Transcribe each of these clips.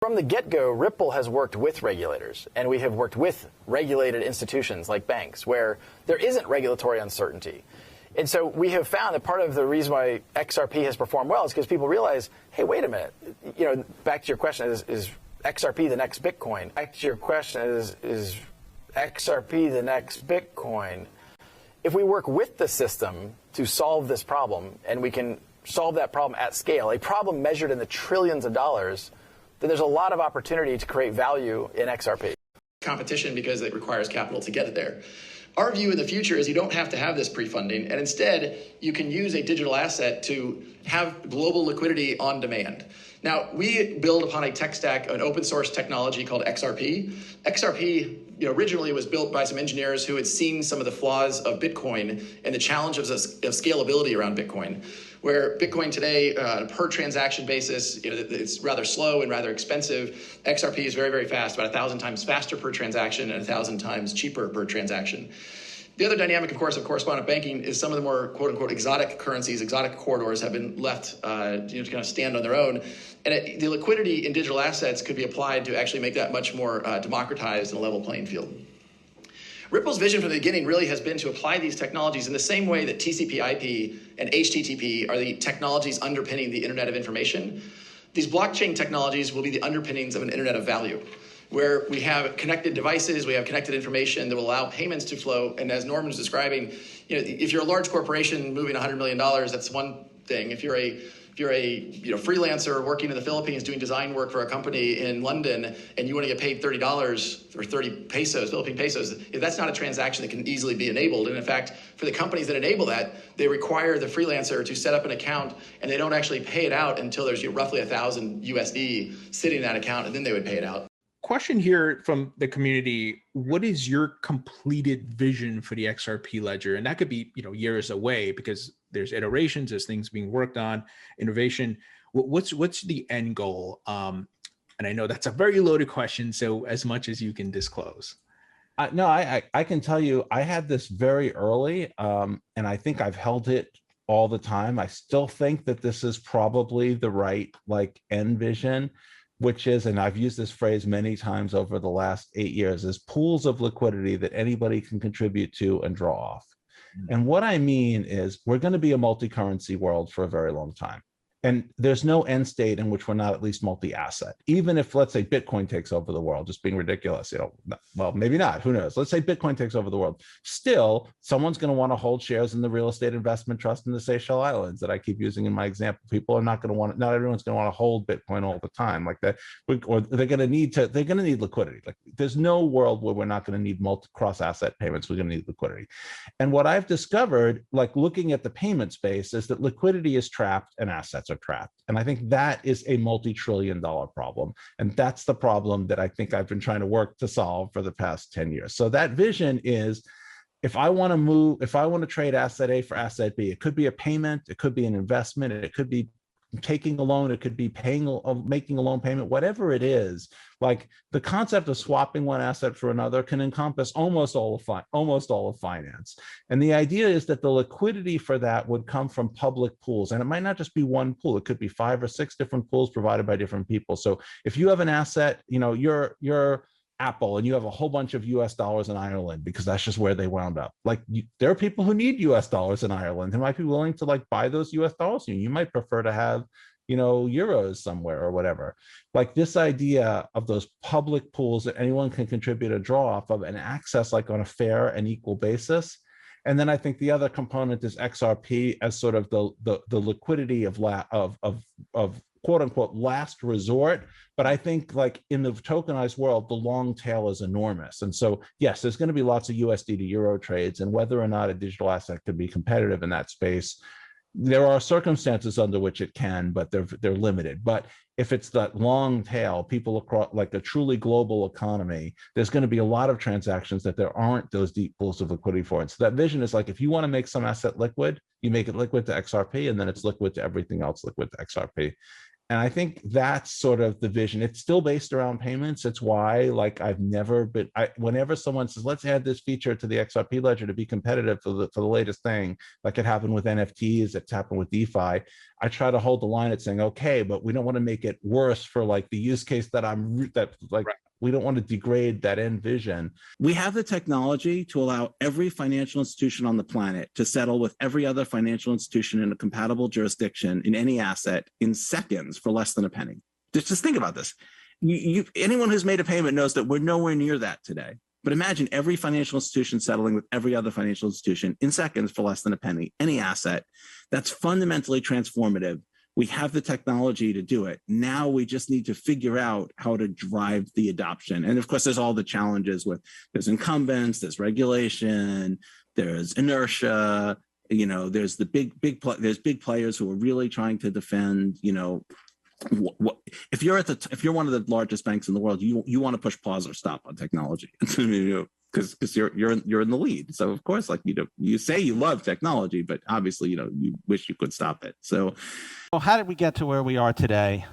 From the get-go, Ripple has worked with regulators, and we have worked with regulated institutions like banks where there isn't regulatory uncertainty. And so we have found that part of the reason why XRP has performed well is because people realize, hey, wait a minute, back to your question, is XRP the next Bitcoin? Back to your question, is XRP the next Bitcoin? If we work with the system to solve this problem, and we can solve that problem at scale, a problem measured in the trillions of dollars, then there's a lot of opportunity to create value in XRP. Competition because it requires capital to get it there. Our view in the future is you don't have to have this pre-funding, and instead you can use a digital asset to have global liquidity on demand. Now, we build upon a tech stack, an open source technology called XRP. XRP originally was built by some engineers who had seen some of the flaws of Bitcoin and the challenges of scalability around Bitcoin. Where Bitcoin today, on a per transaction basis, it's rather slow and rather expensive. XRP is very, very fast, about 1,000 times faster per transaction and 1,000 times cheaper per transaction. The other dynamic, of course, of correspondent banking is some of the more quote-unquote exotic currencies, exotic corridors have been left to kind of stand on their own. And the liquidity in digital assets could be applied to actually make that much more democratized and a level playing field. Ripple's vision from the beginning really has been to apply these technologies in the same way that TCP/IP and HTTP are the technologies underpinning the Internet of Information. These blockchain technologies will be the underpinnings of an Internet of Value, where we have connected devices, we have connected information that will allow payments to flow. And as Norman was describing, if you're a large corporation moving $100 million, that's one thing. If you're a freelancer working in the Philippines doing design work for a company in London and you want to get paid $30 or 30 pesos, Philippine pesos, that's not a transaction that can easily be enabled. And in fact, for the companies that enable that, they require the freelancer to set up an account and they don't actually pay it out until there's roughly 1,000 USD sitting in that account, and then they would pay it out. Question here from the community: what is your completed vision for the XRP ledger? And that could be years away because there's iterations, there's things being worked on, innovation. What's the end goal? And I know that's a very loaded question, so as much as you can disclose. No, I can tell you I had this very early, and I think I've held it all the time. I still think that this is probably the right end vision, which is, and I've used this phrase many times over the last 8 years, is pools of liquidity that anybody can contribute to and draw off. And what I mean is we're going to be a multi-currency world for a very long time. And there's no end state in which we're not at least multi-asset. Even if, let's say, Bitcoin takes over the world, just being ridiculous, well, maybe not, who knows? Let's say Bitcoin takes over the world. Still, someone's going to want to hold shares in the real estate investment trust in the Seychelles Islands that I keep using in my example. People are not going to want, not everyone's going to want to hold Bitcoin all the time like that, or they're going to need liquidity. Like there's no world where we're not going to need cross-asset payments. We're going to need liquidity. And what I've discovered, looking at the payment space, is that liquidity is trapped and assets are trapped. And I think that is a multi-trillion-dollar problem. And that's the problem that I think I've been trying to work to solve for the past 10 years. So that vision is, if I want to trade asset A for asset B, it could be a payment, it could be an investment, it could be taking a loan, it could be making a loan payment, whatever it is. Like the concept of swapping one asset for another can encompass almost all of finance. And the idea is that the liquidity for that would come from public pools. And it might not just be one pool, it could be 5 or 6 different pools provided by different people. So if you have an asset, you're Apple and you have a whole bunch of US dollars in Ireland because that's just where they wound up. There are people who need US dollars in Ireland who might be willing to buy those US dollars. You might prefer to have, euros somewhere or whatever. This idea of those public pools that anyone can contribute a draw off of and access on a fair and equal basis. And then I think the other component is XRP as sort of the liquidity of quote unquote last resort. But I think in the tokenized world, the long tail is enormous. And so, yes, there's going to be lots of USD to euro trades, and whether or not a digital asset could be competitive in that space, there are circumstances under which it can, but they're limited. But if it's that long tail, people across a truly global economy, there's going to be a lot of transactions that there aren't those deep pools of liquidity for. And so that vision is if you want to make some asset liquid, you make it liquid to XRP, and then it's liquid to everything else liquid to XRP. And I think that's sort of the vision. It's still based around payments. It's why, like, I've never been, whenever someone says, let's add this feature to the XRP ledger to be competitive for the latest thing, like it happened with NFTs, it's happened with DeFi, I try to hold the line at saying, okay, but we don't want to make it worse for like the use case that right. We don't want to degrade that end vision. We have the technology to allow every financial institution on the planet to settle with every other financial institution in a compatible jurisdiction in any asset in seconds for less than a penny. Just think about this. Anyone who's made a payment knows that we're nowhere near that today. But imagine every financial institution settling with every other financial institution in seconds for less than a penny, any asset. That's fundamentally transformative. We have the technology to do it. Now we just need to figure out how to drive the adoption. And of course, there's all the challenges with, there's incumbents, there's regulation, there's inertia, there's the big players who are really trying to defend, if you're one of the largest banks in the world, you want to push pause or stop on technology. Because you're in the lead. So of course, like you say you love technology, but obviously you wish you could stop it. So how did we get to where we are today?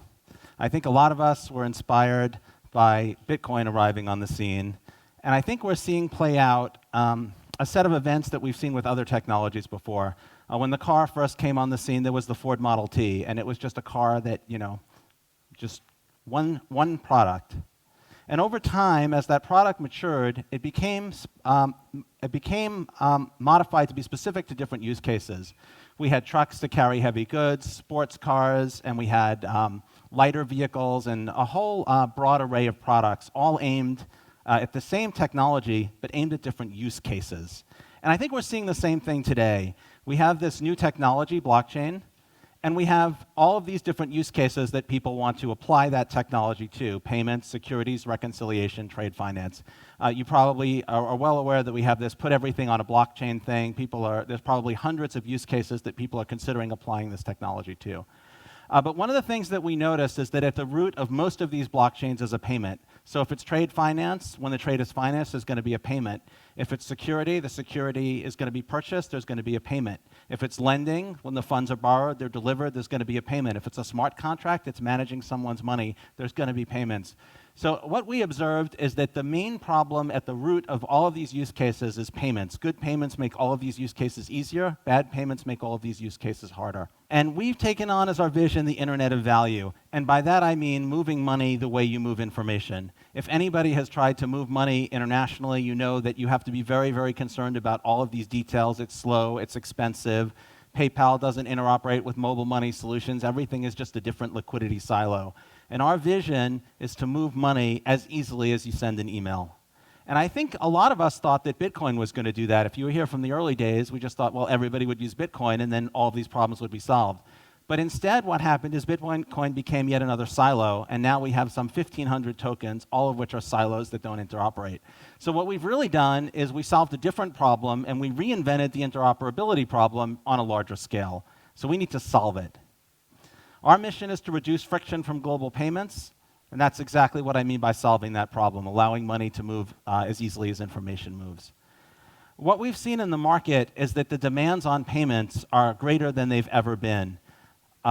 I think a lot of us were inspired by Bitcoin arriving on the scene, and I think we're seeing play out a set of events that we've seen with other technologies before. When the car first came on the scene, there was the Ford Model T, and it was just a car that just one product. And over time, as that product matured, it became modified to be specific to different use cases. We had trucks to carry heavy goods, sports cars, and we had lighter vehicles, and a whole broad array of products, all aimed at the same technology, but aimed at different use cases. And I think we're seeing the same thing today. We have this new technology, blockchain, and we have all of these different use cases that people want to apply that technology to: payments, securities, reconciliation, trade finance. You probably are well aware that we have this put everything on a blockchain thing. There's probably hundreds of use cases that people are considering applying this technology to. But one of the things that we noticed is that at the root of most of these blockchains is a payment. So if it's trade finance, when the trade is financed, there's going to be a payment. If it's security, the security is going to be purchased, there's going to be a payment. If it's lending, when the funds are borrowed, they're delivered, there's going to be a payment. If it's a smart contract, it's managing someone's money, there's going to be payments. So what we observed is that the main problem at the root of all of these use cases is payments. Good payments make all of these use cases easier. Bad payments make all of these use cases harder. And we've taken on as our vision the Internet of Value. And by that I mean moving money the way you move information. If anybody has tried to move money internationally, you know that you have to be very, very concerned about all of these details. It's slow, it's expensive. PayPal doesn't interoperate with mobile money solutions. Everything is just a different liquidity silo. And our vision is to move money as easily as you send an email. And I think a lot of us thought that Bitcoin was going to do that. If you were here from the early days, we just thought, well, everybody would use Bitcoin and then all of these problems would be solved. But instead, what happened is Bitcoin became yet another silo, and now we have some 1,500 tokens, all of which are silos that don't interoperate. So what we've really done is we solved a different problem, and we reinvented the interoperability problem on a larger scale. So we need to solve it. Our mission is to reduce friction from global payments, and that's exactly what I mean by solving that problem, allowing money to move as easily as information moves. What we've seen in the market is that the demands on payments are greater than they've ever been.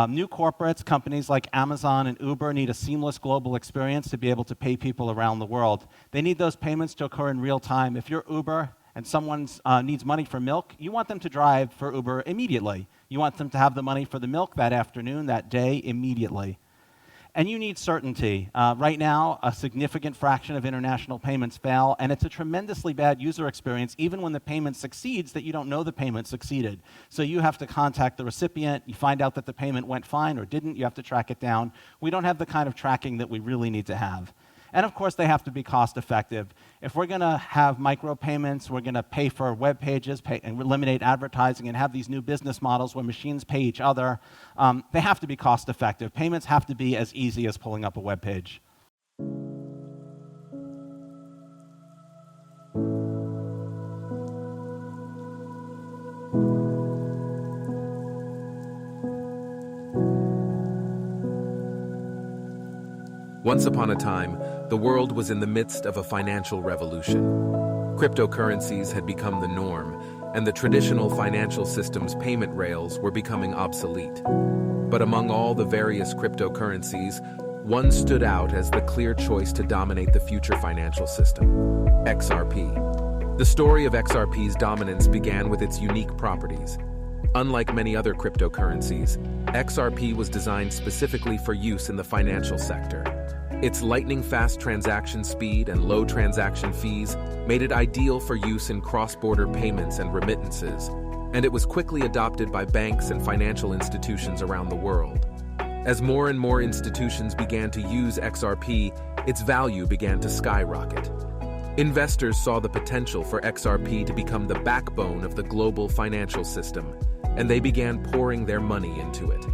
New corporates, companies like Amazon and Uber, need a seamless global experience to be able to pay people around the world. They need those payments to occur in real time. If you're Uber and someone needs money for milk, you want them to drive for Uber immediately. You want them to have the money for the milk that afternoon, that day, immediately. And you need certainty. Right now, a significant fraction of international payments fail, and it's a tremendously bad user experience, even when the payment succeeds, that you don't know the payment succeeded. So you have to contact the recipient, you find out that the payment went fine or didn't, you have to track it down. We don't have the kind of tracking that we really need to have. And of course, they have to be cost effective. If we're going to have micropayments, we're going to pay for web pages, and eliminate advertising, and have these new business models where machines pay each other, they have to be cost effective. Payments have to be as easy as pulling up a web page. Once upon a time, the world was in the midst of a financial revolution. Cryptocurrencies had become the norm, and the traditional financial system's payment rails were becoming obsolete. But among all the various cryptocurrencies, one stood out as the clear choice to dominate the future financial system: XRP. The story of XRP's dominance began with its unique properties. Unlike many other cryptocurrencies, XRP was designed specifically for use in the financial sector. Its lightning-fast transaction speed and low transaction fees made it ideal for use in cross-border payments and remittances, and it was quickly adopted by banks and financial institutions around the world. As more and more institutions began to use XRP, its value began to skyrocket. Investors saw the potential for XRP to become the backbone of the global financial system, and they began pouring their money into it.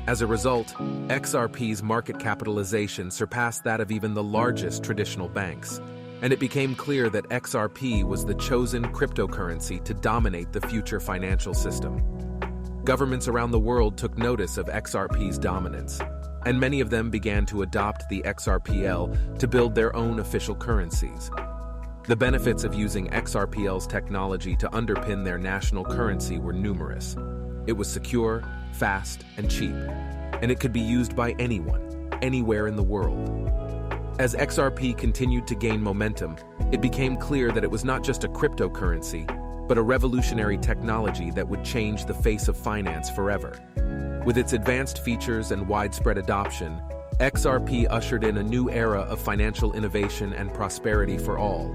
As a result, XRP's market capitalization surpassed that of even the largest traditional banks, and it became clear that XRP was the chosen cryptocurrency to dominate the future financial system. Governments around the world took notice of XRP's dominance, and many of them began to adopt the XRPL to build their own official currencies. The benefits of using XRPL's technology to underpin their national currency were numerous. It was secure, fast, and cheap, and it could be used by anyone, anywhere in the world. As XRP continued to gain momentum, it became clear that it was not just a cryptocurrency, but a revolutionary technology that would change the face of finance forever. With its advanced features and widespread adoption, XRP ushered in a new era of financial innovation and prosperity for all.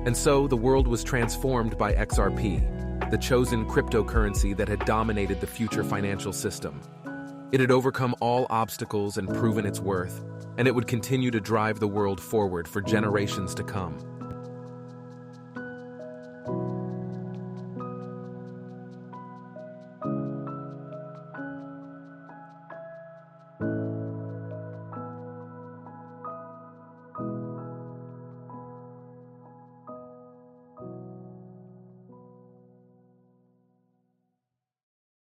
And so the world was transformed by XRP, the chosen cryptocurrency that had dominated the future financial system. It had overcome all obstacles and proven its worth, and it would continue to drive the world forward for generations to come.